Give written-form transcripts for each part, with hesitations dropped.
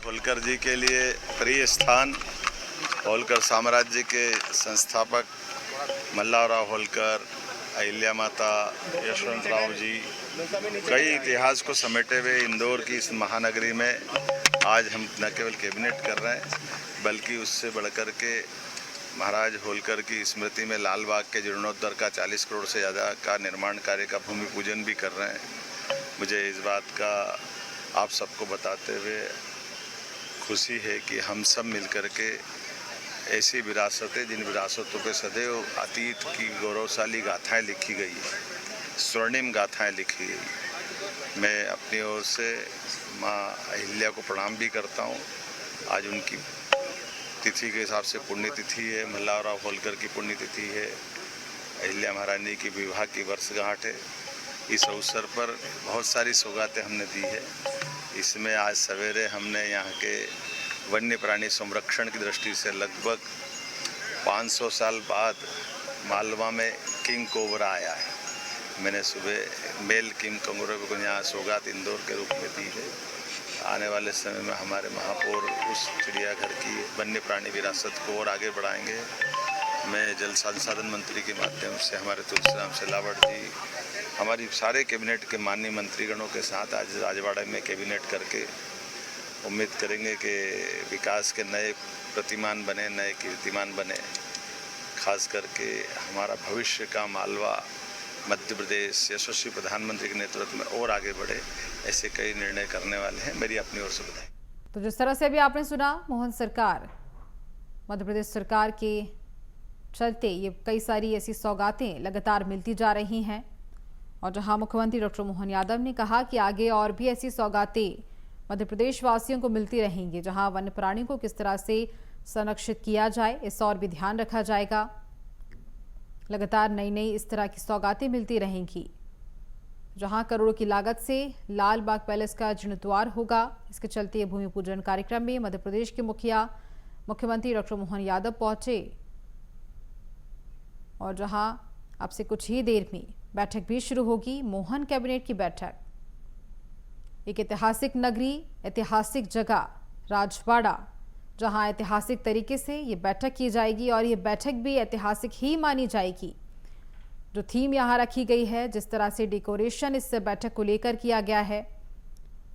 होलकर जी के लिए प्रिय स्थान, होलकर साम्राज्य के संस्थापक मल्लाराव होलकर, अहिल्या माता, यशवंतराव जी, कई इतिहास को समेटे हुए इंदौर की इस महानगरी में आज हम न केवल कैबिनेट कर रहे हैं बल्कि उससे बढ़कर के महाराज होलकर की स्मृति में लाल बाग के जीर्णोद्धार का 40 करोड़ से ज़्यादा का निर्माण कार्य का भूमि पूजन भी कर रहे हैं। मुझे इस बात का आप सबको बताते हुए खुशी है कि हम सब मिलकर के ऐसी विरासतें, जिन विरासतों पे सदैव अतीत की गौरवशाली गाथाएं लिखी गई है, स्वर्णिम गाथाएं लिखी गई। मैं अपनी ओर से माँ अहिल्या को प्रणाम भी करता हूँ। आज उनकी तिथि के हिसाब से पुण्यतिथि है, मल्लाराव होलकर की पुण्यतिथि है, अहिल्या महारानी की विवाह की वर्षगांठ है। इस अवसर पर बहुत सारी सौगातें हमने दी है। इसमें आज सवेरे हमने यहाँ के वन्य प्राणी संरक्षण की दृष्टि से लगभग 500 साल बाद मालवा में किंग कोबरा आया है। मैंने सुबह मेल किंग कोबरा को यहाँ सौगात इंदौर के रूप में दी है। आने वाले समय में हमारे महापौर उस चिड़ियाघर की वन्य प्राणी विरासत को और आगे बढ़ाएंगे। मैं जल संसाधन मंत्री के माध्यम से हमारे तुलसीराम सिलावट जी, हमारी सारे कैबिनेट के माननीय मंत्रीगणों के साथ आज राजवाड़ा में कैबिनेट करके उम्मीद करेंगे कि विकास के नए प्रतिमान बने, नए कीर्तिमान बने। खास करके हमारा भविष्य का मालवा मध्य प्रदेश यशस्वी प्रधानमंत्री के नेतृत्व में और आगे बढ़े, ऐसे कई निर्णय करने वाले हैं। मेरी अपनी ओर से बधाई। तो जिस तरह से अभी आपने सुना, मोहन सरकार, मध्य प्रदेश सरकार के चलते ये कई सारी ऐसी सौगातें लगातार मिलती जा रही हैं। और जहां मुख्यमंत्री डॉक्टर मोहन यादव ने कहा कि आगे और भी ऐसी सौगातें मध्य प्रदेश वासियों को मिलती रहेंगी, जहां वन्य प्राणी को किस तरह से संरक्षित किया जाए, इस और भी ध्यान रखा जाएगा। लगातार नई नई इस तरह की सौगातें मिलती रहेंगी। जहां करोड़ों की लागत से लाल बाग पैलेस का जीर्णोद्धार होगा, इसके चलते भूमि पूजन कार्यक्रम में मध्य प्रदेश के मुख्यमंत्री डॉक्टर मोहन यादव पहुंचे। और जहां अब से कुछ ही देर में बैठक भी शुरू होगी, मोहन कैबिनेट की बैठक। एक ऐतिहासिक नगरी, ऐतिहासिक जगह राजवाड़ा, जहां ऐतिहासिक तरीके से ये बैठक की जाएगी और ये बैठक भी ऐतिहासिक ही मानी जाएगी। जो थीम यहां रखी गई है, जिस तरह से डेकोरेशन इस बैठक को लेकर किया गया है,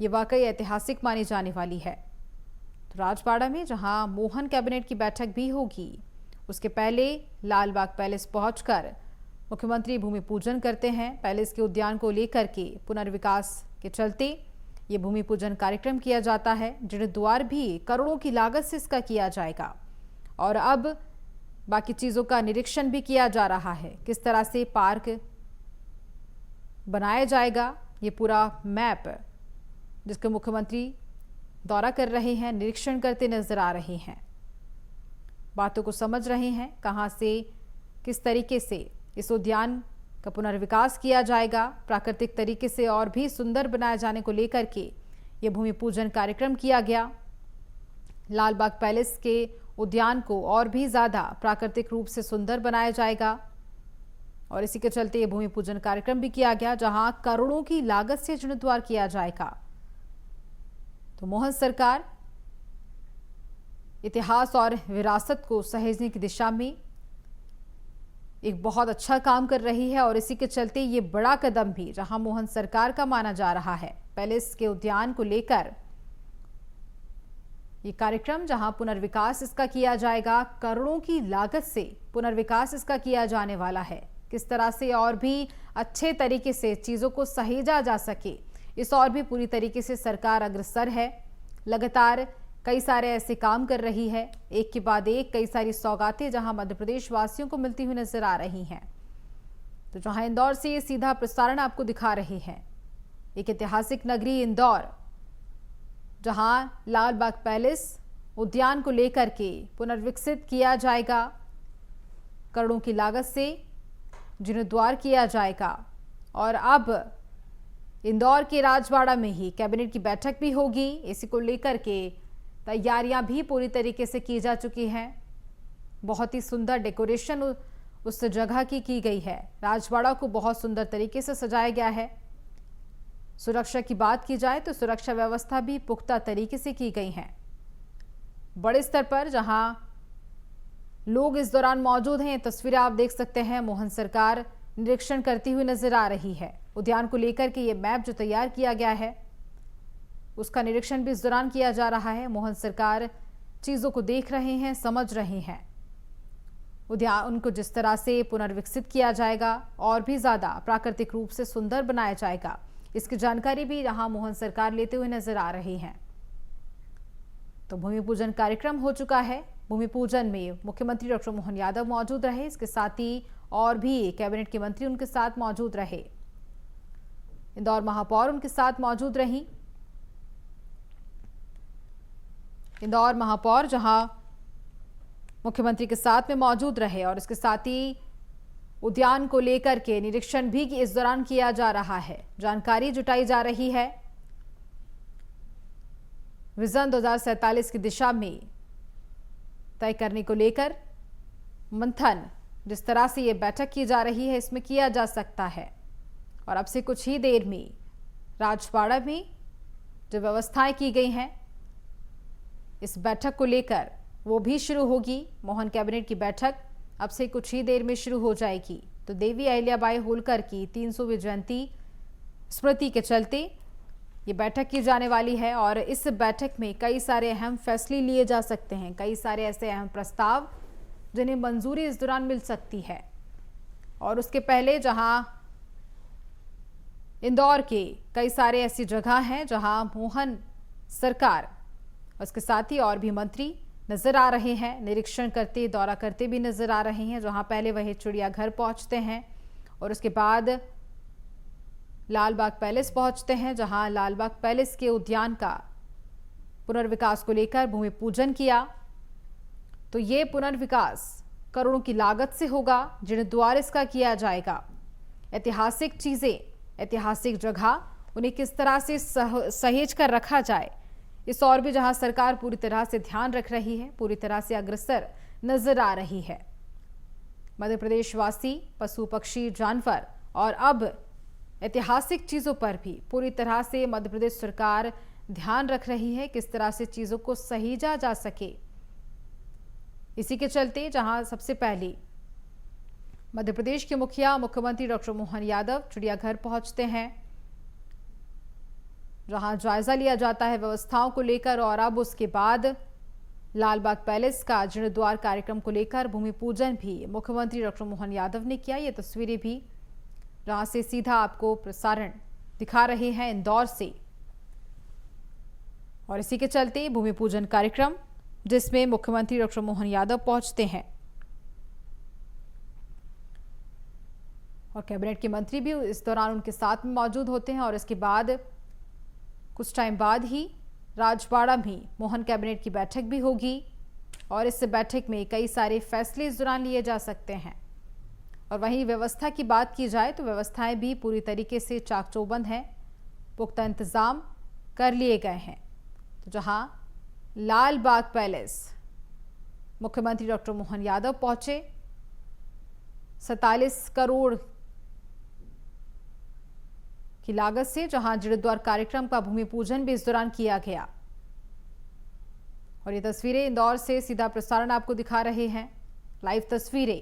ये वाकई ऐतिहासिक मानी जाने वाली है। तो राजवाड़ा में जहां मोहन कैबिनेट की बैठक भी होगी, उसके पहले लाल बाग पैलेस पहुंचकर मुख्यमंत्री भूमि पूजन करते हैं। पैलेस के उद्यान को लेकर के पुनर्विकास के चलते ये भूमि पूजन कार्यक्रम किया जाता है। जीर्णोद्धार भी करोड़ों की लागत से इसका किया जाएगा। और अब बाकी चीज़ों का निरीक्षण भी किया जा रहा है, किस तरह से पार्क बनाया जाएगा। ये पूरा मैप जिसके मुख्यमंत्री दौरा कर रहे हैं, निरीक्षण करते नजर आ रहे हैं, बातों को समझ रहे हैं, कहां से किस तरीके से इस उद्यान का पुनर्विकास किया जाएगा, प्राकृतिक तरीके से और भी सुंदर बनाए जाने को लेकर के ये भूमि पूजन कार्यक्रम किया गया। लाल बाग पैलेस के उद्यान को और भी ज़्यादा प्राकृतिक रूप से सुंदर बनाया जाएगा और इसी के चलते ये भूमि पूजन कार्यक्रम भी किया गया, जहां करोड़ों की लागत से जीर्णोद्धार किया जाएगा। तो मोहन सरकार इतिहास और विरासत को सहेजने की दिशा में एक बहुत अच्छा काम कर रही है और इसी के चलते ये बड़ा कदम भी जहां मोहन सरकार का माना जा रहा है, पैलेस के उद्यान को लेकर ये कार्यक्रम, जहां पुनर्विकास इसका किया जाएगा, करोड़ों की लागत से पुनर्विकास इसका किया जाने वाला है। किस तरह से और भी अच्छे तरीके से चीज़ों को सहेजा जा सके, इस और भी पूरी तरीके से सरकार अग्रसर है। लगातार कई सारे ऐसे काम कर रही है, एक के बाद एक कई सारी सौगातें जहां मध्य प्रदेश वासियों को मिलती हुई नजर आ रही हैं। तो जहां इंदौर से ये सीधा प्रसारण आपको दिखा रहे हैं, एक ऐतिहासिक नगरी इंदौर, जहां लाल बाग पैलेस उद्यान को लेकर के पुनर्विकसित किया जाएगा, करोड़ों की लागत से जीर्णोद्धार किया जाएगा। और अब इंदौर के राजवाड़ा में ही कैबिनेट की बैठक भी होगी। इसी को लेकर के तैयारियां भी पूरी तरीके से की जा चुकी हैं। बहुत ही सुंदर डेकोरेशन उस जगह की गई है। राजवाड़ा को बहुत सुंदर तरीके से सजाया गया है। सुरक्षा की बात की जाए तो सुरक्षा व्यवस्था भी पुख्ता तरीके से की गई है। बड़े स्तर पर जहां लोग इस दौरान मौजूद हैं, तस्वीरें आप देख सकते हैं। मोहन सरकार निरीक्षण करती हुई नजर आ रही है। उद्यान को लेकर के ये मैप जो तैयार किया गया है उसका निरीक्षण भी इस दौरान किया जा रहा है। मोहन सरकार चीजों को देख रहे हैं, समझ रहे हैं। उद्यान उनको जिस तरह से पुनर्विकसित किया जाएगा और भी ज्यादा प्राकृतिक रूप से सुंदर बनाया जाएगा, इसकी जानकारी भी यहां मोहन सरकार लेते हुए नजर आ रही हैं। तो भूमि पूजन कार्यक्रम हो चुका है। भूमि पूजन में मुख्यमंत्री डॉक्टर मोहन यादव मौजूद रहे, इसके साथ ही और भी कैबिनेट के मंत्री उनके साथ मौजूद रहे। इंदौर महापौर उनके साथ मौजूद रही। इंदौर महापौर जहां मुख्यमंत्री के साथ में मौजूद रहे और इसके साथ ही उद्यान को लेकर के निरीक्षण भी इस दौरान किया जा रहा है, जानकारी जुटाई जा रही है। विजन 2047 की दिशा में तय करने को लेकर मंथन जिस तरह से ये बैठक की जा रही है, इसमें किया जा सकता है। और अब से कुछ ही देर में राजवाड़ा में जो व्यवस्थाएं की गई हैं इस बैठक को लेकर वो भी शुरू होगी। मोहन कैबिनेट की बैठक अब से कुछ ही देर में शुरू हो जाएगी। तो देवी अहिल्याबाई होलकर की 300वीं जयंती स्मृति के चलते ये बैठक की जाने वाली है और इस बैठक में कई सारे अहम फैसले लिए जा सकते हैं, कई सारे ऐसे अहम प्रस्ताव जिन्हें मंजूरी इस दौरान मिल सकती है। और उसके पहले जहां इंदौर के कई सारे ऐसी जगह हैं जहां मोहन सरकार उसके साथ ही और भी मंत्री नजर आ रहे हैं, निरीक्षण करते, दौरा करते भी नजर आ रहे हैं। जहां पहले वह चिड़ियाघर पहुंचते हैं और उसके बाद लाल बाग पैलेस पहुंचते हैं, जहां लाल बाग पैलेस के उद्यान का पुनर्विकास को लेकर भूमि पूजन किया। तो ये पुनर्विकास करोड़ों की लागत से होगा, जिन्हें द्वार इसका किया जाएगा। ऐतिहासिक चीजें, ऐतिहासिक जगह, उन्हें किस तरह से सहेज कर रखा जाए, इस और भी जहां सरकार पूरी तरह से ध्यान रख रही है, पूरी तरह से अग्रसर नजर आ रही है। मध्य प्रदेश वासी पशु पक्षी जानवर और अब ऐतिहासिक चीजों पर भी पूरी तरह से मध्य प्रदेश सरकार ध्यान रख रही है, किस तरह से चीजों को सहेजा जा सके। इसी के चलते जहां सबसे पहले मध्य प्रदेश के मुख्यमंत्री डॉक्टर मोहन यादव चिड़ियाघर पहुंचते हैं, जहां जायजा लिया जाता है व्यवस्थाओं को लेकर। और अब उसके बाद लाल बाग पैलेस का जीर्णोद्धार कार्यक्रम को लेकर भूमि पूजन भी मुख्यमंत्री डॉक्टर मोहन यादव ने किया। ये तस्वीरें भी जहां से सीधा आपको प्रसारण दिखा रहे हैं इंदौर से। और इसी के चलते भूमि पूजन कार्यक्रम जिसमें मुख्यमंत्री डॉक्टर मोहन यादव पहुंचते हैं और कैबिनेट के मंत्री भी इस दौरान उनके साथ में मौजूद होते हैं। और इसके बाद कुछ टाइम बाद ही राजवाड़ा में मोहन कैबिनेट की बैठक भी होगी और इस बैठक में कई सारे फैसले इस दौरान लिए जा सकते हैं। और वहीं व्यवस्था की बात की जाए तो व्यवस्थाएं भी पूरी तरीके से चाक चौबंद हैं, पुख्ता इंतजाम कर लिए गए हैं। तो जहां लाल बाग पैलेस मुख्यमंत्री डॉक्टर मोहन यादव पहुंचे, 47 करोड़ की लागत से जहां जीर्णोद्धार कार्यक्रम का भूमि पूजन भी इस दौरान किया गया। और ये तस्वीरें इंदौर से सीधा प्रसारण आपको दिखा रहे हैं, लाइव तस्वीरें।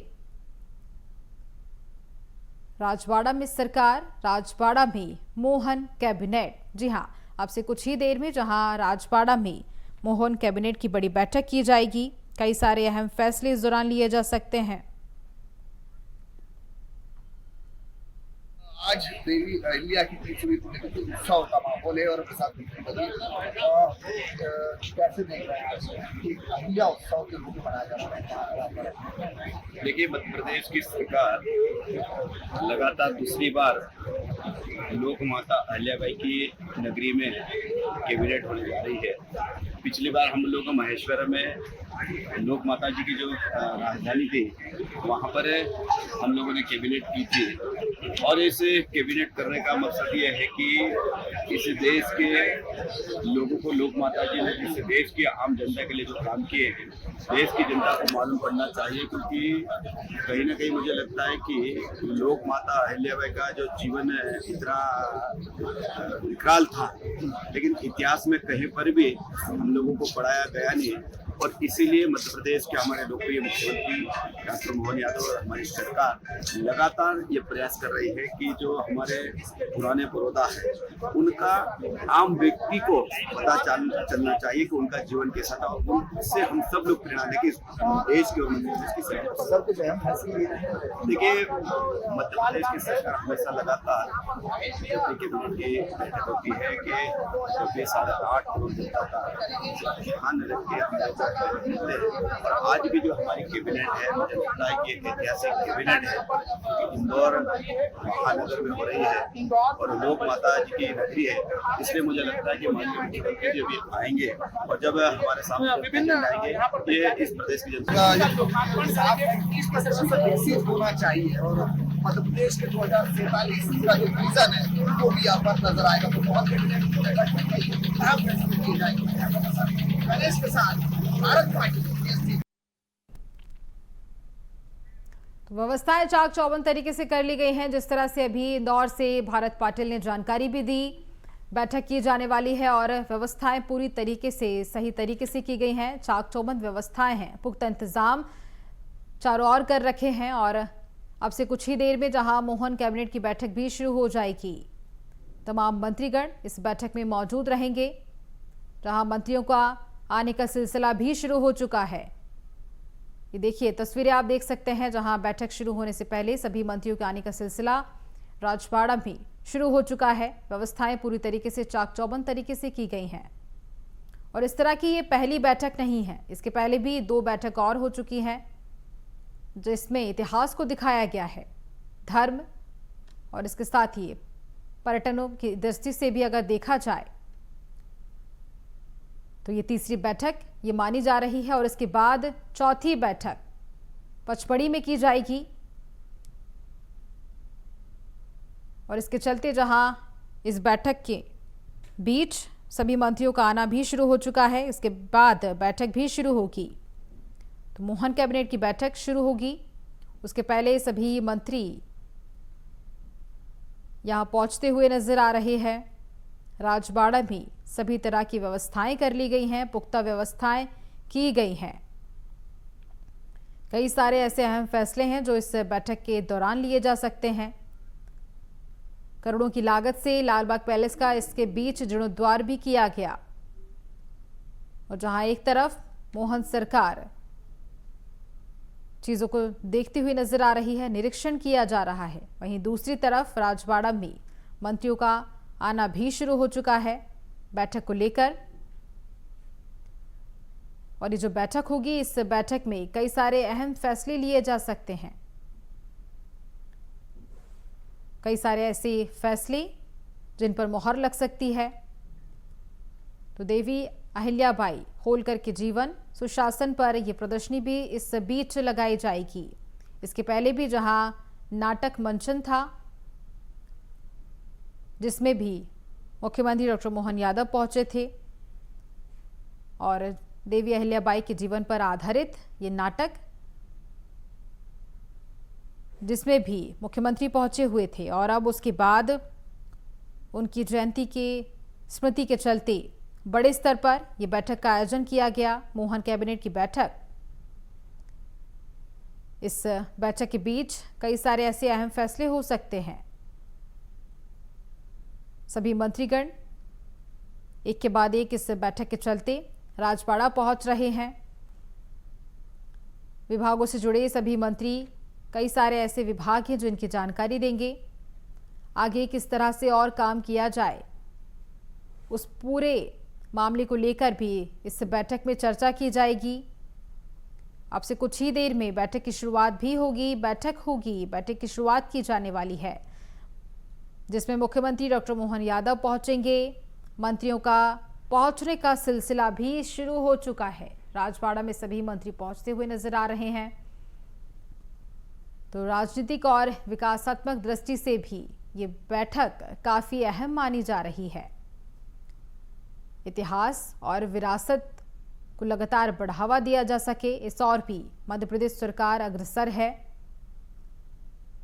राजवाड़ा में सरकार, राजवाड़ा में मोहन कैबिनेट। जी हां, अब से कुछ ही देर में जहां राजवाड़ा में मोहन कैबिनेट की बड़ी बैठक की जाएगी, कई सारे अहम फैसले इस दौरान लिए जा सकते हैं। आज देवी अहिल्या की 300वीं पुण्यतिथि उत्सव का माहौल है और प्रसाद कैसे देख रहे हैं कि अहिल्या उत्सव के रूप में मनाया जा रहा है। देखिए, मध्य प्रदेश की सरकार लगातार दूसरी बार लोक माता अहिल्याबाई की नगरी में कैबिनेट होने जा रही है। पिछली बार हम लोग महेश्वर में लोक माता जी की जो राजधानी थी वहाँ पर हम लोगों ने कैबिनेट की थी। और इस कैबिनेट करने का मकसद ये है कि इस देश के लोगों को लोक माता जी ने इस देश की आम जनता के लिए जो काम किए हैं, देश की जनता को मालूम पड़ना चाहिए, क्योंकि कहीं ना कहीं मुझे लगता है कि लोक माता अहिल्याबाई का जो जीवन है इतना विकराल था, लेकिन इतिहास में कहीं पर भी हम लोगों को पढ़ाया गया नहीं, और इसीलिए मध्य प्रदेश के हमारे लोकप्रिय मुख्यमंत्री डॉक्टर मोहन यादव और हमारी सरकार लगातार ये प्रयास कर रही है कि जो हमारे पुराने बड़ौदा है उनका आम व्यक्ति को पता चलना चाहिए कि उनका जीवन कैसा था, और उससे हम सब लोग प्रेरणा लेके देश के और मध्य प्रदेश की सरकार सर कुछ अहम फैसले लिए हैं। देखिए, मध्य प्रदेश की सरकार हमेशा लगातार कैबिनेट की बैठक होती है कि जो भी 8.5 करोड़ जनता का ध्यान रख के हम लोग मिलते हैं, और आज भी जो हमारी कैबिनेट है मुझे लगता है कि एक ऐतिहासिक कैबिनेट है कि इंदौर महानगर में हो रही है और लोक माता जी की नगरी है, इसलिए मुझे लगता है कि माननीय मुख्यमंत्री जी भी आएंगे, और जब हमारे सामने आएंगे ये इस प्रदेश की जनता 30% से बेसी होना चाहिए, और मध्य प्रदेश के 2047 का जो विजन है वो भी यहाँ पर नजर आएगा। तो बहुत अहम फैसले किए जाएंगे। गणेश के साथ भारत पार्टी व्यवस्थाएं चाक चौबंद तरीके से कर ली गई हैं। जिस तरह से अभी इंदौर से भारत पाटिल ने जानकारी भी दी, बैठक की जाने वाली है और व्यवस्थाएं पूरी तरीके से सही तरीके से की गई हैं। चाक चौबंद व्यवस्थाएं हैं, पुख्ता इंतजाम चारों ओर कर रखे हैं, और अब से कुछ ही देर में जहां मोहन कैबिनेट की बैठक भी शुरू हो जाएगी, तमाम मंत्रीगण इस बैठक में मौजूद रहेंगे, जहां मंत्रियों का आने का सिलसिला भी शुरू हो चुका है। ये देखिए तस्वीरें आप देख सकते हैं, जहां बैठक शुरू होने से पहले सभी मंत्रियों के आने का सिलसिला राजवाड़ा में शुरू हो चुका है। व्यवस्थाएं पूरी तरीके से चाक चौबंद तरीके से की गई हैं, और इस तरह की ये पहली बैठक नहीं है। इसके पहले भी 2 बैठक और हो चुकी हैं, जिसमें इतिहास को दिखाया गया है, धर्म और इसके साथ ही पर्यटनों की दृष्टि से भी अगर देखा जाए तो ये तीसरी बैठक ये मानी जा रही है, और इसके बाद चौथी बैठक पचमढ़ी में की जाएगी। और इसके चलते जहां इस बैठक के बीच सभी मंत्रियों का आना भी शुरू हो चुका है, इसके बाद बैठक भी शुरू होगी। तो मोहन कैबिनेट की बैठक शुरू होगी, उसके पहले सभी मंत्री यहां पहुंचते हुए नजर आ रहे हैं। राजवाड़ा में सभी तरह की व्यवस्थाएं कर ली गई हैं, पुख्ता व्यवस्थाएं की गई हैं। कई सारे ऐसे अहम फैसले हैं जो इस बैठक के दौरान लिए जा सकते हैं। करोड़ों की लागत से लालबाग पैलेस का इसके बीच जीर्णोद्वार भी किया गया, और जहां एक तरफ मोहन सरकार चीजों को देखती हुई नजर आ रही है, निरीक्षण किया जा रहा है, वहीं दूसरी तरफ राजवाड़ा में मंत्रियों का आना भी शुरू हो चुका है बैठक को लेकर। और ये जो बैठक होगी, इस बैठक में कई सारे अहम फैसले लिए जा सकते हैं, कई सारे ऐसे फैसले जिन पर मोहर लग सकती है। तो देवी अहिल्याबाई होलकर के जीवन सुशासन पर यह प्रदर्शनी भी इस बीच लगाई जाएगी। इसके पहले भी जहां नाटक मंचन था, जिसमें भी मुख्यमंत्री डॉक्टर मोहन यादव पहुंचे थे, और देवी अहिल्याबाई के जीवन पर आधारित ये नाटक, जिसमें भी मुख्यमंत्री पहुंचे हुए थे। और अब उसके बाद उनकी जयंती के स्मृति के चलते बड़े स्तर पर यह बैठक का आयोजन किया गया, मोहन कैबिनेट की बैठक। इस बैठक के बीच कई सारे ऐसे अहम फैसले हो सकते हैं। सभी मंत्रीगण एक के बाद एक इस बैठक के चलते राजवाड़ा पहुंच रहे हैं। विभागों से जुड़े सभी मंत्री, कई सारे ऐसे विभाग हैं जो इनकी जानकारी देंगे, आगे किस तरह से और काम किया जाए उस पूरे मामले को लेकर भी इस बैठक में चर्चा की जाएगी। अब से कुछ ही देर में बैठक की शुरुआत भी होगी। बैठक की शुरुआत की जाने वाली है, जिसमें मुख्यमंत्री डॉक्टर मोहन यादव पहुंचेंगे। मंत्रियों का पहुंचने का सिलसिला भी शुरू हो चुका है। राजवाड़ा में सभी मंत्री पहुंचते हुए नजर आ रहे हैं। तो राजनीतिक और विकासात्मक दृष्टि से भी ये बैठक काफी अहम मानी जा रही है। इतिहास और विरासत को लगातार बढ़ावा दिया जा सके, इस और भी मध्य प्रदेश सरकार अग्रसर है।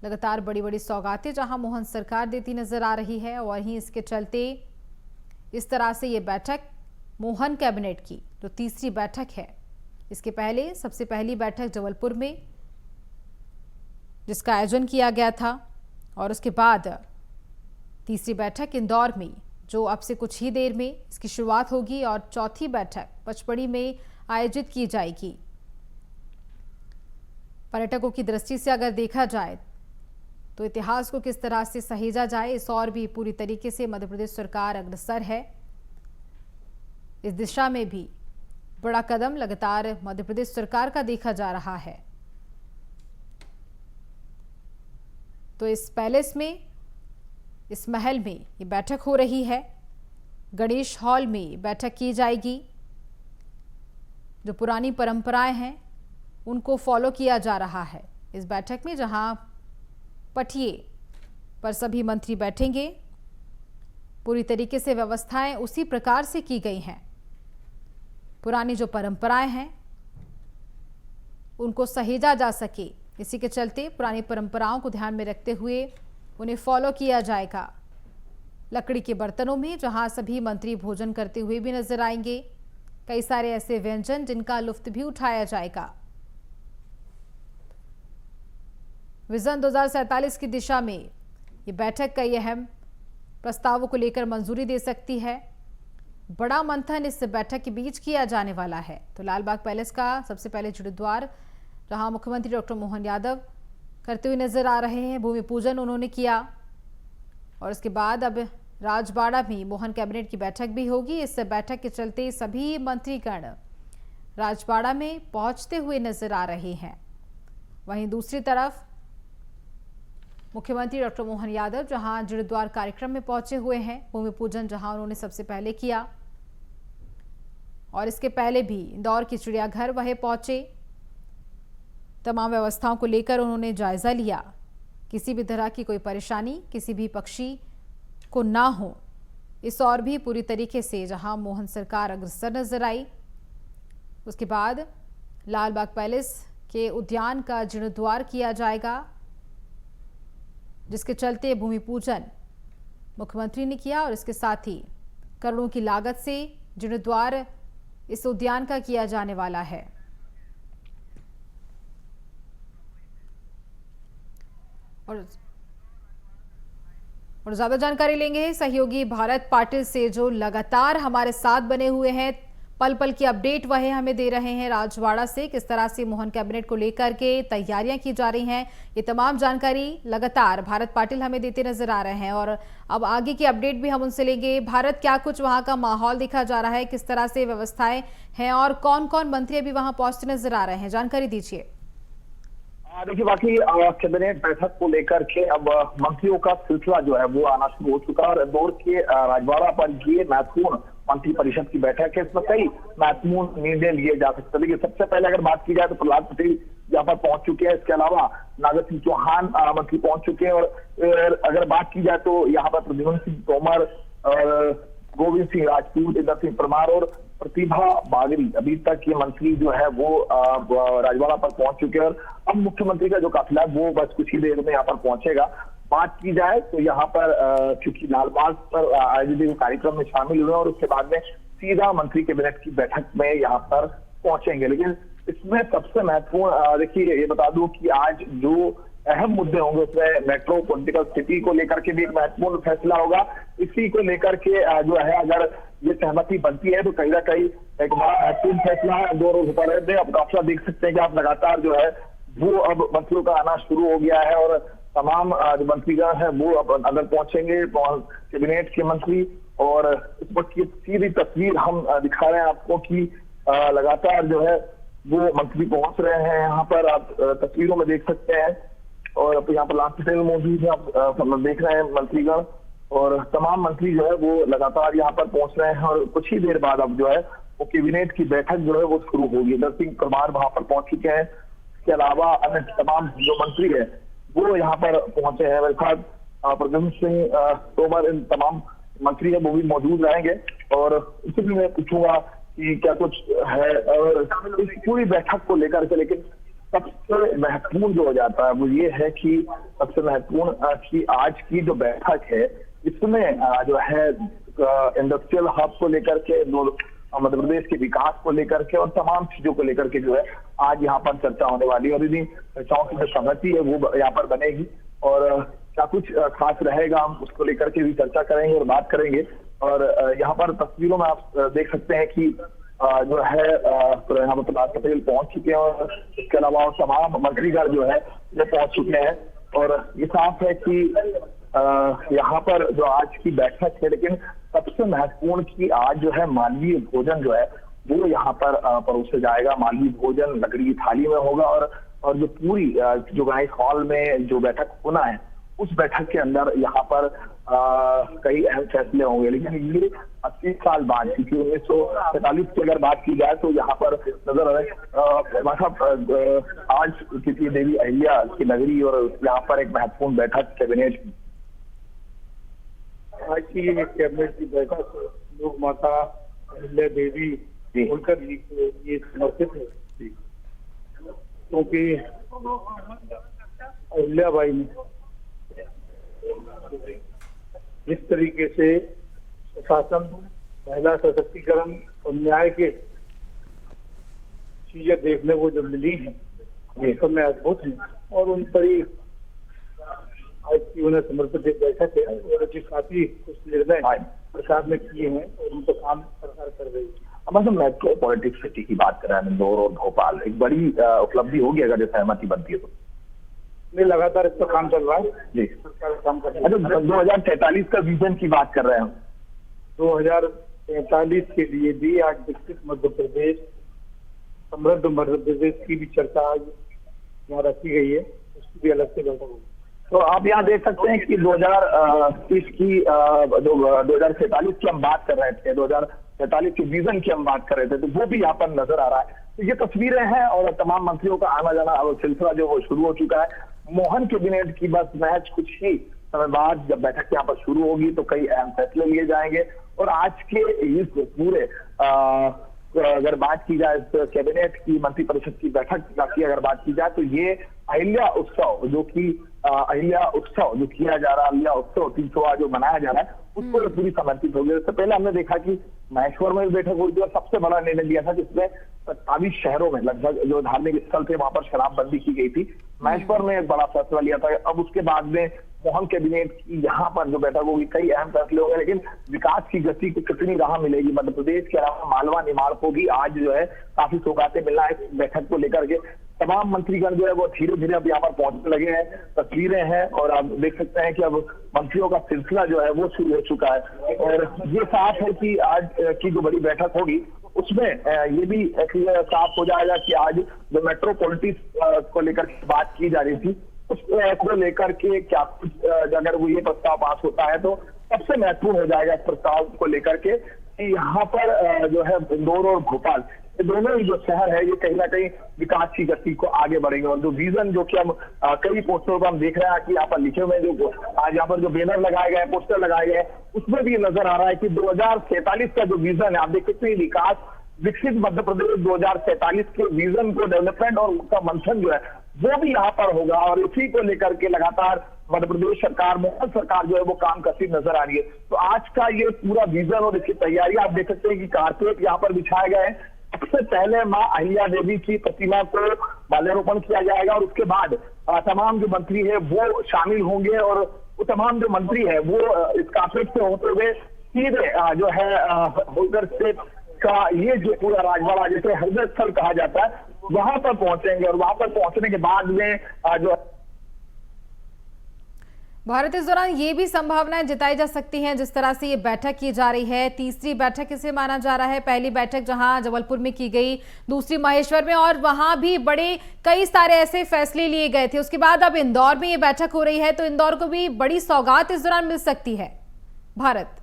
लगातार बड़ी बड़ी सौगातें जहां मोहन सरकार देती नजर आ रही है, और वहीं इसके चलते इस तरह से ये बैठक मोहन कैबिनेट की जो तीसरी बैठक है, इसके पहले सबसे पहली बैठक जबलपुर में जिसका आयोजन किया गया था, और उसके बाद तीसरी बैठक इंदौर में जो अब से कुछ ही देर में इसकी शुरुआत होगी, और चौथी बैठक पचमढ़ी में आयोजित की जाएगी। पर्यटकों की दृष्टि से अगर देखा जाए तो इतिहास को किस तरह से सहेजा जाए, इस और भी पूरी तरीके से मध्य प्रदेश सरकार अग्रसर है। इस दिशा में भी बड़ा कदम लगातार मध्य प्रदेश सरकार का देखा जा रहा है। तो इस पैलेस में, इस महल में ये बैठक हो रही है। गणेश हॉल में बैठक की जाएगी। जो पुरानी परंपराएं हैं उनको फॉलो किया जा रहा है इस बैठक में, जहां पटिए पर सभी मंत्री बैठेंगे। पूरी तरीके से व्यवस्थाएं उसी प्रकार से की गई हैं। पुरानी जो परंपराएं हैं उनको सहेजा जा सके, इसी के चलते पुरानी परंपराओं को ध्यान में रखते हुए उन्हें फॉलो किया जाएगा। लकड़ी के बर्तनों में जहां सभी मंत्री भोजन करते हुए भी नजर आएंगे। कई सारे ऐसे व्यंजन जिनका लुत्फ भी उठाया जाएगा। विजन 2047 की दिशा में ये बैठक कई अहम प्रस्तावों को लेकर मंजूरी दे सकती है। बड़ा मंथन इस बैठक के बीच किया जाने वाला है। तो लालबाग पैलेस का सबसे पहले जुड़द्वार जहां मुख्यमंत्री डॉक्टर मोहन यादव करते हुए नजर आ रहे हैं, भूमि पूजन उन्होंने किया, और उसके बाद अब राजबाड़ा में मोहन कैबिनेट की बैठक भी होगी। इस बैठक के चलते सभी मंत्रीगण राजबाड़ा में पहुंचते हुए नजर आ रहे हैं। वहीं दूसरी तरफ मुख्यमंत्री डॉक्टर मोहन यादव जहां जुड़द्वार कार्यक्रम में पहुंचे हुए हैं, भूमि पूजन जहां उन्होंने सबसे पहले किया, और इसके पहले भी इंदौर की चिड़ियाघर वह पहुंचे। तमाम व्यवस्थाओं को लेकर उन्होंने जायजा लिया। किसी भी तरह की कोई परेशानी किसी भी पक्षी को ना हो, इस और भी पूरी तरीके से जहां मोहन सरकार अग्रसर नजर आई। उसके बाद लालबाग पैलेस के उद्यान का जीर्णोद्धार किया जाएगा, जिसके चलते भूमि पूजन मुख्यमंत्री ने किया, और इसके साथ ही करोड़ों की लागत से जीर्णोद्धार इस उद्यान का किया जाने वाला है। और ज्यादा जानकारी लेंगे सहयोगी भारत पाटिल से, जो लगातार हमारे साथ बने हुए हैं। पल पल की अपडेट वह हमें दे रहे हैं राजवाड़ा से, किस तरह से मोहन कैबिनेट को लेकर के तैयारियां की जा रही हैं। ये तमाम जानकारी लगातार भारत पाटिल हमें देते नजर आ रहे हैं, और अब आगे की अपडेट भी हम उनसे लेंगे। भारत, क्या कुछ वहां का माहौल दिखा जा रहा है, किस तरह से व्यवस्थाएं हैं, और कौन कौन मंत्री अभी वहां पहुंचते नजर आ रहे हैं, जानकारी दीजिए। देखिए, बाकी कैबिनेट बैठक को लेकर के अब मंत्रियों का सिलसिला जो है वो आना शुरू हो चुका है, और इंदौर के राजवाड़ा पर ये महत्वपूर्ण मंत्री परिषद की बैठक है। इसमें कई महत्वपूर्ण निर्णय लिए जा सकते हैं। लेकिन सबसे पहले अगर बात की जाए तो प्रहलाद पटेल यहाँ पर पहुंच चुके हैं। इसके अलावा नागर सिंह चौहान मंत्री पहुंच चुके हैं, और अगर बात की जाए तो यहाँ पर प्रद्युम्न सिंह तोमर, गोविंद सिंह राजपूत, इंदर सिंह परमार और प्रतिभा बागरी, अभी तक ये मंत्री जो है वो राजवाड़ा पर पहुंच चुके हैं। और अब मुख्यमंत्री का जो काफिला है वो बस कुछ ही देर में यहाँ पर पहुंचेगा। बात की जाए तो यहाँ पर चूंकि लालबाग पर आयोजित कार्यक्रम में शामिल हुए, और उसके बाद में सीधा मंत्री कैबिनेट की बैठक में यहाँ पर पहुंचेंगे। लेकिन इसमें सबसे महत्वपूर्ण, देखिए ये बता दूं कि आज जो अहम मुद्दे होंगे उसमें मेट्रो पॉलिटिकल सिटी को लेकर के भी एक महत्वपूर्ण फैसला होगा। इसी को लेकर के जो है अगर ये सहमति बनती है तो कहीं ना कहीं एक बड़ा महत्वपूर्ण फैसला है। 2 रोज ऊपर है। अब आप देख सकते हैं कि आप लगातार जो है वो अब मंत्रियों का आना शुरू हो गया है, और तमाम जो मंत्रीगण है वो अब अंदर पहुंचेंगे, कैबिनेट के मंत्री। और इस वक्त की सीधी तस्वीर हम दिखा रहे हैं आपको कि लगातार जो है वो मंत्री पहुंच रहे हैं। यहाँ पर आप तस्वीरों में देख सकते हैं, और यहाँ पर लाल पटेल मौजूद है, आप देख रहे हैं मंत्रीगण, और तमाम मंत्री जो है वो लगातार यहाँ पर पहुंच रहे हैं। और कुछ ही देर बाद अब जो है वो कैबिनेट की बैठक जो है वो शुरू होगी। इंदर सिंह परमार वहां पर पहुंच चुके हैं। इसके अलावा अन्य तमाम जो मंत्री है वो यहाँ पर पहुंचे हैं। मेरे साथ प्रद्युम्न सिंह तोमर इन तमाम मंत्री है वो भी मौजूद रहेंगे और उनसे भी मैं पूछूंगा कि क्या कुछ है और इस पूरी बैठक को लेकर के। लेकिन सबसे महत्वपूर्ण जो हो जाता है वो ये है कि सबसे महत्वपूर्ण कि आज की जो बैठक है इसमें जो है इंडस्ट्रियल हब को लेकर के, मध्य प्रदेश के विकास को लेकर के और तमाम चीजों को लेकर के जो है आज यहाँ पर चर्चा होने वाली है और इन्हीं चर्चाओं की जो सहमति है वो यहाँ पर बनेगी और क्या कुछ खास रहेगा हम उसको लेकर के भी चर्चा करेंगे और बात करेंगे। और यहाँ पर तस्वीरों में आप देख सकते हैं कि जो है यहाँ पर प्रहलाद पटेल पहुंच चुके हैं और इसके अलावा तमाम मंत्रीगण जो है वो पहुंच चुके हैं और ये साफ है कि यहाँ पर जो आज की बैठक है, लेकिन सबसे महत्वपूर्ण कि आज जो है मानवीय भोजन जो है वो यहाँ पर परोसा जाएगा। मानवीय भोजन लकड़ी की थाली में होगा और जो पूरी जो गाइस हॉल में जो बैठक होना है उस बैठक के अंदर यहाँ पर कई अहम फैसले होंगे। लेकिन ये 80 साल बाद, क्योंकि 1947 की अगर बात की जाए तो यहाँ पर नजर आ रहा है आज क्योंकि देवी अहिल्या की नगरी और यहाँ पर एक महत्वपूर्ण बैठक कैबिनेट की। आज की ये कैबिनेट की बैठक लोक माता अहिल्या देवी होलकर जी को ये समर्पित है, क्योंकि अहिल्याबाई ने जिस तरीके से शासन, महिला सशक्तिकरण और न्याय के चीजें देखने को जो मिली हैं ये सब में अद्भुत है और उन पर ही आज की उन्हें समर्पित एक बैठक है और काफी कुछ निर्णय सरकार ने किए हैं और उन पर काम सरकार कर रही है। अब हम मेट्रोपॉलिटिक सिटी की बात कर रहे हैं, इंदौर और भोपाल, एक बड़ी उपलब्धि होगी अगर जो सहमति बनती है तो। नहीं, लगातार इस पर काम चल रहा है जी, सरकार काम कर रही है। अच्छा, 2043 का विजन की बात कर रहे हैं हम। 2043 के लिए भी आज विकसित मध्य प्रदेश, समृद्ध मध्य प्रदेश की भी चर्चा आज यहाँ रखी गई है, उसकी भी अलग से बैठक होगी। तो आप यहाँ देख सकते हैं कि 2030 की 2047 की हम बात कर रहे थे, 2047 के विजन की हम बात कर रहे थे, तो वो भी यहाँ पर नजर आ रहा है। तो ये तस्वीरें हैं और तमाम मंत्रियों का आना जाना और सिलसिला जो वो शुरू हो चुका है। मोहन कैबिनेट की बस महज कुछ ही समय बाद जब बैठक यहाँ पर शुरू होगी तो कई अहम फैसले लिए जाएंगे और आज के इस पूरे अगर बात की जाए कैबिनेट की मंत्रिपरिषद की बैठक की अगर बात की जाए तो ये अहिल्या उत्सव जो कि अहिल्या उत्सव जो किया जा रहा है, अहिल्या उत्सव 300वां जो मनाया जा रहा है उसको पूरी समर्पित हो गई। इससे पहले हमने देखा कि महेश्वर में बैठक हुई थी और सबसे बड़ा निर्णय लिया था जिसमें 27 शहरों में लगभग जो धार्मिक स्थल थे वहां पर शराबबंदी की गई थी। महेश्वर में एक बड़ा फैसला लिया था। अब उसके बाद में मोहन कैबिनेट की यहाँ पर जो बैठक होगी कई अहम फैसले होंगे, लेकिन विकास की गति को कितनी राह मिलेगी मध्य प्रदेश के अलावा मालवा निमाड़ को भी आज जो है काफी सौगातें मिलना है बैठक को लेकर के। तमाम मंत्रीगण जो है वो धीरे धीरे अब यहाँ पर पहुंचने लगे हैं, तस्वीरें हैं और आप देख सकते हैं कि अब मंत्रियों का सिलसिला जो है वो शुरू हो चुका है और ये साफ है कि आज की जो बड़ी बैठक होगी उसमें ये भी साफ हो जाएगा कि आज जो मेट्रोपॉलिटिक्स को लेकर बात की जा रही थी उसको लेकर के क्या कुछ अगर वो ये प्रस्ताव पास होता है तो सबसे महत्वपूर्ण हो जाएगा इस प्रस्ताव को लेकर के कि यहाँ पर जो है इंदौर और भोपाल ये दोनों ही जो शहर है ये कहीं ना कहीं विकास की गति को आगे बढ़ेंगे। और जो विजन जो कि हम कई पोस्टरों पर हम देख रहे हैं कि यहाँ पर लिखे हुए जो आज यहाँ पर जो बैनर लगाए गए पोस्टर लगाए गए उसमें भी नजर आ रहा है कि 2047 का जो विजन है, आप देख सकते हैं विकास विकसित मध्य प्रदेश 2047 के विजन को डेवलपमेंट और उसका मंथन जो है वो भी यहाँ पर होगा और इसी को लेकर के लगातार मध्य प्रदेश सरकार, मोदी सरकार जो है वो काम करती नजर आ रही है। तो आज का ये पूरा विजन और इसकी तैयारी आप देख सकते हैं कि कारपेट यहाँ पर बिछाए गए हैं। सबसे पहले मां अहिल्या देवी की प्रतिमा को माल्यार्पण किया जाएगा और उसके बाद तमाम जो मंत्री है वो शामिल होंगे और वो तमाम जो मंत्री है वो इस कारपेट से होते हुए सीधे जो है होलकर से का ये जो पूरा राजवाड़ा जिसे हृदय स्थल कहा जाता है वहां पर पहुंचेंगे और वहां पर पहुंचने के बाद में जो भारत इस दौरान ये भी संभावनाएं जताई जा सकती हैं जिस तरह से ये बैठक की जा रही है, तीसरी बैठक इसे माना जा रहा है। पहली बैठक जहां जबलपुर में की गई, दूसरी महेश्वर में और वहां भी बड़े कई सारे ऐसे फैसले लिए गए थे। उसके बाद अब इंदौर में ये बैठक हो रही है तो इंदौर को भी बड़ी सौगात इस दौरान मिल सकती है। भारत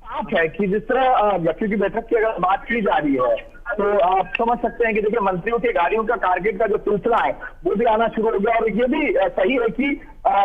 साफ है कि जिस तरह व्यक्ति की बैठक की अगर बात की जा रही है तो आप समझ सकते हैं कि देखिए मंत्रियों की गाड़ियों का टारगेट का जो सिलसिला है वो भी आना शुरू हो गया। और ये भी सही है कि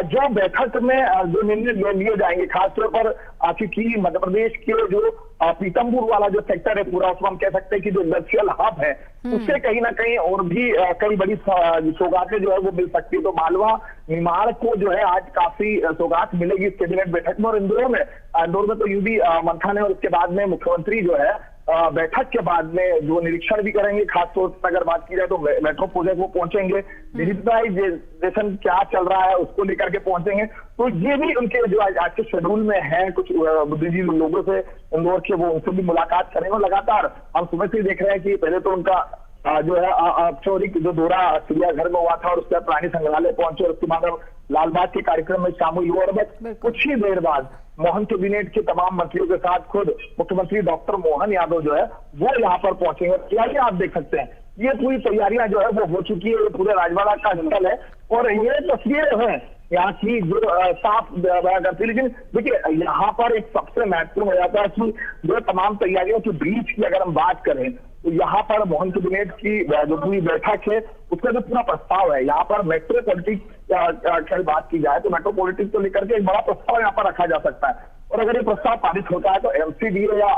जो बैठक में जो निर्णय लिए जाएंगे, खासतौर पर क्योंकि मध्य प्रदेश के जो पीतमपुर वाला जो सेक्टर है पूरा, उसको हम कह सकते हैं कि जो इंडस्ट्रियल हब है, उससे कहीं ना कहीं और भी कई बड़ी सौगातें जो है वो मिल सकती है। तो मालवा निमाड़ को जो है आज काफी सौगात मिलेगी इस कैबिनेट बैठक में। और इंदौर में तो यूं भी मंथन है। और उसके बाद में मुख्यमंत्री जो है बैठक के बाद में जो निरीक्षण भी करेंगे, खासतौर पर अगर बात की जाए तो मेट्रो प्रोजेक्ट वो पहुंचेंगे, डिजिटलाइजेशन क्या चल रहा है उसको लेकर के पहुंचेंगे। तो ये भी उनके जो आज के शेड्यूल में है। कुछ बुद्धिजीवी लोगों से इंदौर के वो उनसे भी मुलाकात करेंगे। लगातार हम सुबह से देख रहे हैं कि पहले तो उनका जो है औपचारिक जो दौरा चिड़ियाघर में हुआ था और उसके बाद प्राणी संग्रहालय पहुंचे और उसके बाद लालबाग के कार्यक्रम में शामिल हुआ। और बस कुछ ही देर बाद मोहन कैबिनेट के तमाम मंत्रियों के साथ खुद मुख्यमंत्री डॉक्टर मोहन यादव जो है वो यहाँ पर पहुंचेंगे। तैयारियां आप देख सकते हैं, ये पूरी तैयारियां जो है वो हो चुकी है। ये पूरे राजवाड़ा का स्थल है और ये तस्वीरें हैं यहाँ की जो साफ बया करती है। लेकिन देखिए यहाँ पर एक सबसे महत्वपूर्ण हो जाता है कि जो तमाम तैयारियों के बीच की अगर हम बात करें तो यहाँ पर मोहन कैबिनेट की जो पूरी बैठक है उसका जो पूरा प्रस्ताव है, यहाँ पर मेट्रो पॉलिटिक्स की बात की जाए तो मेट्रो पॉलिटिक्स को लेकर के एक बड़ा प्रस्ताव यहाँ पर रखा जा सकता है। और अगर ये प्रस्ताव पारित होता है तो MCDA या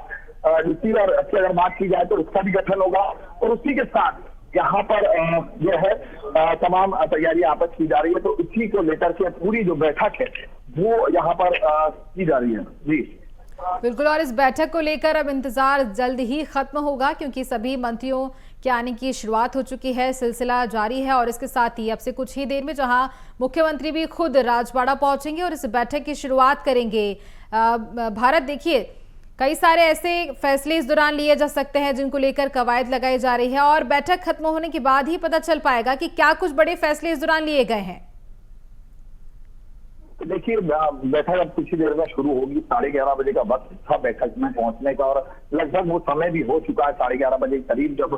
डीसी और की अगर बात की जाए तो उसका भी गठन होगा। और उसी के साथ यहाँ पर जो है तमाम तैयारी यहाँ पर की जा रही है। तो इसी को लेकर के पूरी जो बैठक है वो यहाँ पर की जा रही है। जी बिल्कुल। और इस बैठक को लेकर अब इंतजार जल्द ही खत्म होगा क्योंकि सभी मंत्रियों के आने की शुरुआत हो चुकी है, सिलसिला जारी है। और इसके साथ ही अब से कुछ ही देर में जहां मुख्यमंत्री भी खुद राजवाड़ा पहुंचेंगे और इस बैठक की शुरुआत करेंगे। भारत देखिए कई सारे ऐसे फैसले इस दौरान लिए जा सकते हैं जिनको लेकर कवायद लगाई जा रही है और बैठक खत्म होने के बाद ही पता चल पाएगा कि क्या कुछ बड़े फैसले इस दौरान लिए गए हैं। देखिए बैठक अब कुछ ही देर में शुरू होगी। 11:30 बजे का वक्त था बैठक में पहुंचने का और लगभग वो समय भी हो चुका है 11:30 बजे करीब, जब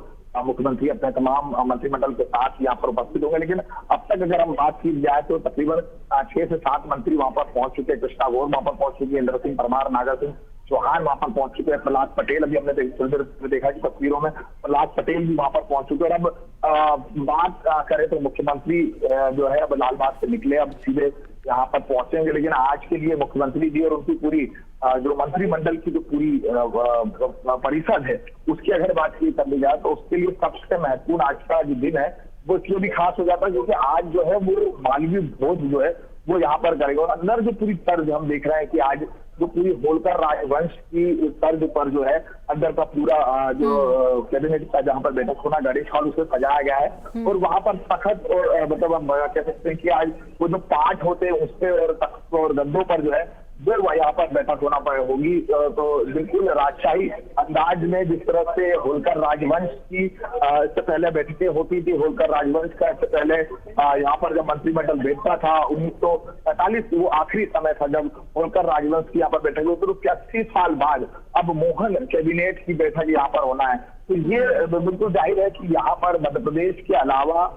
मुख्यमंत्री अपने तमाम मंत्रिमंडल के साथ यहाँ पर उपस्थित होंगे। लेकिन अब तक अगर हम बात की जाए तो तकरीबन 6 से 7 मंत्री वहां पर पहुंच चुके हैं। कृष्णा गौर वहां पर पहुंच चुकी है, इंद्र सिंह परमार, नागर सिंह चौहान वहां पर पहुंच चुके हैं, प्रहलाद पटेल अभी हमने थोड़ी देर में देखा कि तस्वीरों में प्रहलाद पटेल भी वहां पर पहुंच चुके हैं। और अब बात करें तो मुख्यमंत्री जो है अब लालबाग से निकले, अब सीधे यहाँ पर पहुंचेंगे। लेकिन आज के लिए मुख्यमंत्री जी और उनकी पूरी जो मंत्रिमंडल की जो पूरी परिषद है उसकी अगर बात कर ली जाए तो उसके लिए सबसे महत्वपूर्ण आज का जो दिन है वो इसलिए भी खास हो जाता है क्योंकि आज जो है वो मालवीय भोज जो है वो यहाँ पर करेगा। और अंदर जो पूरी तर्ज हम देख रहे हैं कि आज जो पूरी होलकर राजवंश की तर्ज पर जो है अंदर का पूरा जो कैबिनेट का जहाँ पर बैठक होना गणेश हॉल उसे सजाया गया है। और वहां पर तखत और मतलब हम कह सकते हैं कि आज वो जो पाठ होते हैं उस पे और तख्त और गद्दों पर जो है वो यहाँ पर बैठक होना होगी। तो बिल्कुल राजशाही अंदाज में जिस तरह से होलकर राजवंश की इससे पहले बैठकें होती थी, होलकर राजवंश का इससे पहले यहाँ पर जब मंत्रिमंडल बैठता था 1945 वो आखिरी समय था जब होलकर राजवंश की यहाँ पर बैठक हुई। फिर उसके 80 साल बाद अब मोहन कैबिनेट की बैठक यहाँ पर होना है। तो ये बिल्कुल जाहिर है कि यहाँ पर मध्य प्रदेश के अलावा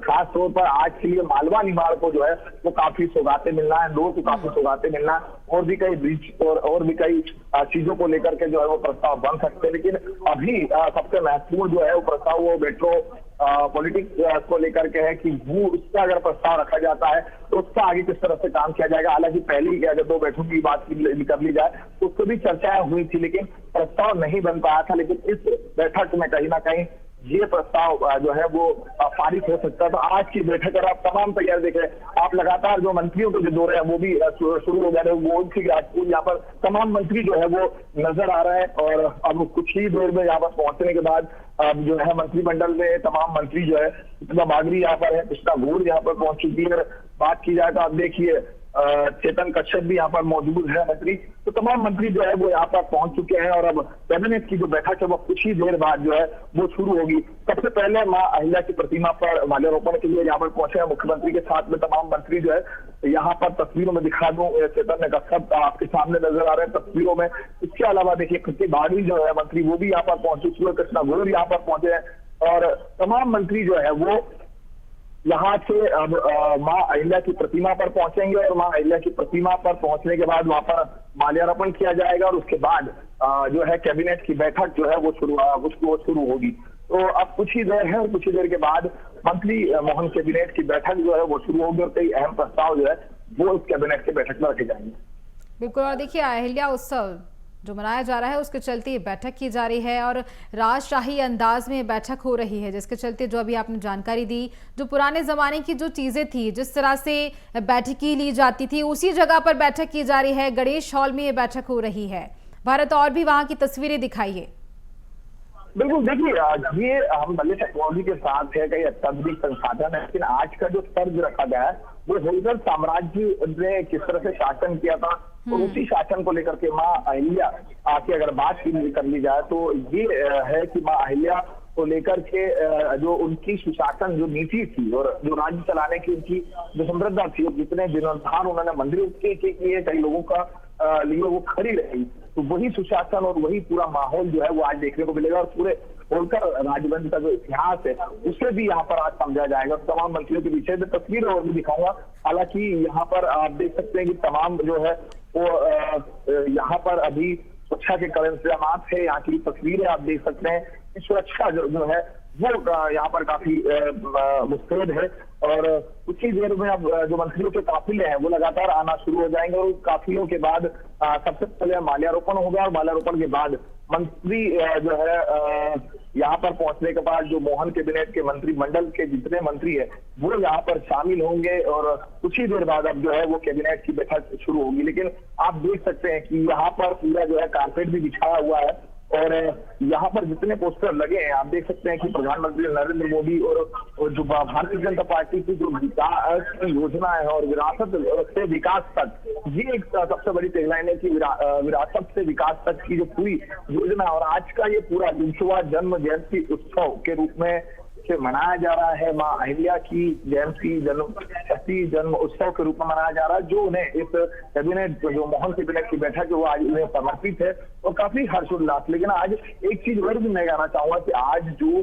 खास तौर पर आज के लिए मालवा निमाड़ को जो है वो काफी सौगातें मिलना है, लोगों को काफी सौगातें मिलना है। और भी कई ब्रिज और भी कई चीजों को लेकर के जो है वो प्रस्ताव बन सकते हैं। लेकिन अभी सबसे महत्वपूर्ण जो है वो प्रस्ताव वो मेट्रो पॉलिटिक्स को लेकर के है कि वो उसका अगर प्रस्ताव रखा जाता है तो उसका आगे किस तरह से काम किया जाएगा। हालांकि पहली अगर 2 बैठकों की बात कर ली जाए तो उसको भी चर्चाएं हुई थी लेकिन प्रस्ताव नहीं बन पाया था। लेकिन इस बैठक में कहीं ना कहीं ये प्रस्ताव जो है वो पारित हो सकता है। तो आज की बैठक और आप तमाम तैयारी देख रहे हैं, आप लगातार जो मंत्रियों के जो दौरे हैं वो भी शुरू हो जा रहे हैं। वो उनकी राजपूत यहाँ पर तमाम मंत्री जो है वो नजर आ रहे हैं। और अब कुछ ही देर में यहाँ पर पहुंचने के बाद जो है मंत्रिमंडल में तमाम मंत्री जो है इतना बागरी यहाँ पर है, कृष्णा गौर यहाँ पर पहुंच चुकी है। बात की जाए तो आप देखिए चेतन कश्यप भी यहाँ पर मौजूद है मंत्री। तो तमाम मंत्री जो है वो यहाँ पर पहुंच चुके हैं और अब कैबिनेट की जो बैठक है वो कुछ ही देर बाद जो है वो शुरू होगी। सबसे पहले मां अहिल्या की प्रतिमा पर माल्यार्पण के लिए यहाँ पर पहुंचे हैं मुख्यमंत्री के साथ में तमाम मंत्री जो है यहाँ पर तस्वीरों में दिखा दूं, चेतन कश्यप आपके सामने नजर आ रहे हैं तस्वीरों में। इसके अलावा देखिए कृति बागरी जो है मंत्री वो भी यहाँ पर पहुंच चुके हैं, कृष्णा गौर यहाँ पर पहुंचे हैं और तमाम मंत्री जो है वो यहाँ से अब माँ अहिल्या की प्रतिमा पर पहुंचेंगे और माँ अहिल्या की प्रतिमा पर पहुंचने के बाद वहां पर माल्यार्पण किया जाएगा और उसके बाद जो है कैबिनेट की बैठक जो है वो शुरू होगी। तो अब कुछ ही देर है और कुछ ही देर के बाद मंत्री मोहन कैबिनेट की बैठक जो है वो शुरू होगी और कई अहम प्रस्ताव जो है वो इस कैबिनेट की बैठक में रखे जाएंगे। बिल्कुल, और देखिए अहिल्या उत्सव जो मनाया जा रहा है उसके चलते ये बैठक की जा रही है और राजशाही अंदाज में बैठक हो रही है, जिसके चलते जो अभी आपने जानकारी दी, जो पुराने जमाने की जो चीजें थी, जिस तरह से बैठकी ली जाती थी उसी जगह पर बैठक की जा रही है। गणेश हॉल में ये बैठक हो रही है। भारत और भी वहां की तस्वीरें दिखाइए। बिल्कुल, देखिए ये हम भले टेक्नोलॉजी के साथ है, कई अत्याधुनिक संसाधन है, लेकिन आज का जो तर्ज रखा गया है वो होलकर साम्राज्य ने किस तरह से शासन किया था और उसी शासन को लेकर के माँ अहिल्या की अगर बात कर ली जाए तो ये है कि माँ अहिल्या को लेकर के जो उनकी सुशासन जो नीति थी और जो राज्य चलाने की उनकी जो समृद्धता थी, जितने जीर्णोद्धार उन्होंने मंदिरों के किए, कई लोगों का लिए वो खड़ी रही, तो वही सुशासन और वही पूरा माहौल जो है वो आज देखने को मिलेगा और पूरे होलकर राजवंश का जो इतिहास है उसे भी यहाँ पर आज समझा जाएगा। तमाम मंत्रियों के पीछे मैं तस्वीर और भी दिखाऊंगा। हालांकि यहाँ पर आप देख सकते हैं कि तमाम जो है वो यहाँ पर अभी सुरक्षा के कड़े इंतजाम है। यहाँ की तस्वीरें आप देख सकते हैं कि सुरक्षा जो है वो यहाँ पर काफी मुस्तैद है और कुछ ही देर में अब जो मंत्रियों के काफिले हैं वो लगातार आना शुरू हो जाएंगे और काफिलों के बाद सबसे पहले माल्यार्पण होगा और माल्यार्पण के बाद मंत्री जो है यहाँ पर पहुंचने के बाद जो मोहन कैबिनेट के मंत्रिमंडल के जितने मंत्री है वो यहाँ पर शामिल होंगे और कुछ ही देर बाद अब जो है वो कैबिनेट की बैठक शुरू होगी। लेकिन आप देख सकते हैं कि यहाँ पर पूरा जो है कारपेट भी बिछाया हुआ है और यहाँ पर जितने पोस्टर लगे हैं आप देख सकते हैं कि प्रधानमंत्री नरेंद्र मोदी और जो भारतीय जनता पार्टी की जो विकास की योजना है और विरासत से विकास तक, ये एक सबसे बड़ी टैगलाइन है कि विरासत से विकास तक की जो पूरी योजना और आज का ये पूरा 200वां जन्म जयंती उत्सव के रूप में से मनाया जा रहा है। माँ अहिल्या की जन्म उत्सव के रूप में मनाया जा रहा है, जो उन्हें इस कैबिनेट जो मोहन कैबिनेट की बैठक जो आज उन्हें समर्पित है और काफी हर्षोल्लास। लेकिन आज एक चीज और भी मैं कहना चाहूंगा कि आज जो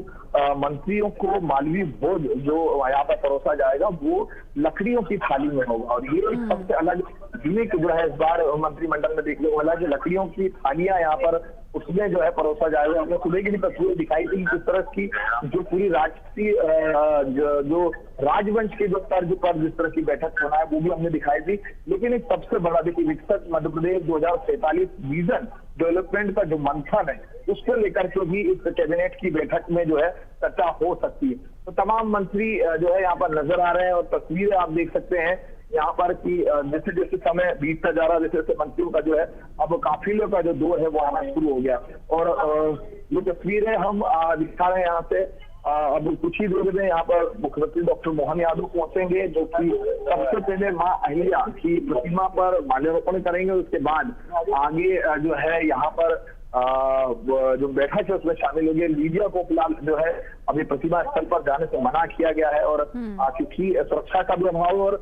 मंत्रियों को मालवीय भोज जो यहाँ पर परोसा जाएगा वो लकड़ियों की थाली में होगा और ये एक सबसे अलग यूनिक जो है इस बार मंत्रिमंडल में देखने को मिला कि लकड़ियों की थालियां यहाँ पर उसमें जो है परोसा जाएगा। हमने सुबह की भी तस्वीर दिखाई थी किस तरह की जो पूरी राजकीय जो राजवंश के जो तर्ज पर जिस तरह की बैठक होना है वो भी हमने दिखाई थी। लेकिन एक सबसे बड़ा देखिए विकसित मध्य प्रदेश 2047 विजन डेवलपमेंट का जो मंथन है उसको लेकर के भी इस कैबिनेट की बैठक में जो है चर्चा हो सकती है। तो तमाम मंत्री जो है यहाँ पर नजर आ रहे हैं और तस्वीरें आप देख सकते हैं यहाँ पर कि जैसे जैसे समय बीतता जा रहा है, जैसे जैसे मंत्रियों का जो है अब काफिलों का जो दौर है वो आना शुरू हो गया और ये तस्वीरें हम दिखा रहे हैं यहाँ से। अब कुछ ही देर में यहाँ पर मुख्यमंत्री डॉक्टर मोहन यादव पहुंचेंगे जो कि सबसे पहले माँ अहिल्या की प्रतिमा पर माल्यार्पण करेंगे। उसके बाद आगे जो है यहाँ पर जो बैठक है उसमें शामिल होंगे। मीडिया को फिलहाल जो है अभी प्रतिमा स्थल पर जाने से मना किया गया है और क्योंकि सुरक्षा का भी अभाव और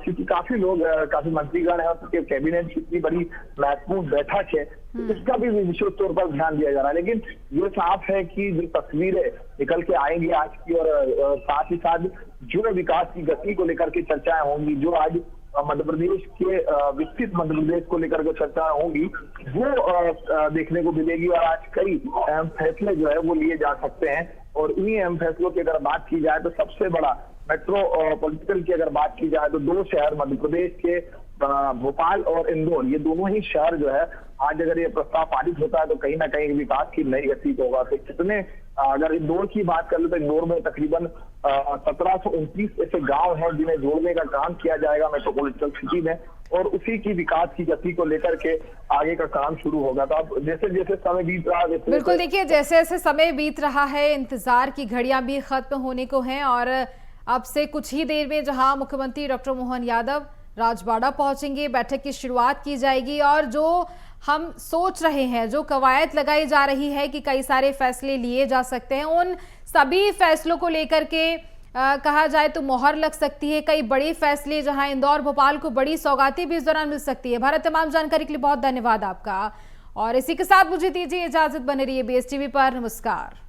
क्योंकि काफी लोग काफी मंत्रीगण है और कैबिनेट की इतनी बड़ी महत्वपूर्ण बैठक है इसका भी विशेष तौर पर ध्यान दिया जा रहा है। लेकिन ये साफ है कि जो तस्वीरें निकल के आएंगी आज की और साथ ही साथ जो विकास की गति को लेकर के चर्चाएं होंगी, जो आज मध्य प्रदेश के विकसित मध्य प्रदेश को लेकर के चर्चा होगी वो देखने को मिलेगी और आज कई अहम फैसले जो है वो लिए जा सकते हैं। और इन्हीं अहम फैसलों की अगर बात की जाए तो सबसे बड़ा मेट्रोपॉलिटन की अगर बात की जाए तो दो शहर मध्य प्रदेश के भोपाल और इंदौर, ये दोनों ही शहर जो है आज अगर ये प्रस्ताव पारित होता है तो कहीं ना कहीं विकास की नई गति होगा। तो कितने अगर इंदौर की बात कर ले तो इंदौर में तकरीबन 1729 ऐसे गांव हैं जिन्हें जोड़ने का काम किया जाएगा मेट्रोपॉलिटन सिटी में और उसी की विकास की गति को लेकर के आगे का काम शुरू होगा। तो अब जैसे जैसे समय बीत रहा है बिल्कुल देखिए जैसे जैसे समय बीत रहा है इंतजार की घड़ियां भी खत्म होने को हैं और अब से कुछ ही देर में जहां मुख्यमंत्री डॉक्टर मोहन यादव राजबाड़ा पहुंचेंगे, बैठक की शुरुआत की जाएगी और जो हम सोच रहे हैं, जो कवायद लगाई जा रही है कि कई सारे फैसले लिए जा सकते हैं, उन सभी फैसलों को लेकर के कहा जाए तो मोहर लग सकती है। कई बड़े फैसले जहां इंदौर भोपाल को बड़ी सौगातें भी इस दौरान मिल सकती है। भारत, तमाम जानकारी के लिए बहुत धन्यवाद आपका और इसी के साथ मुझे दीजिए इजाजत। बने रहिए BSTV पर। नमस्कार।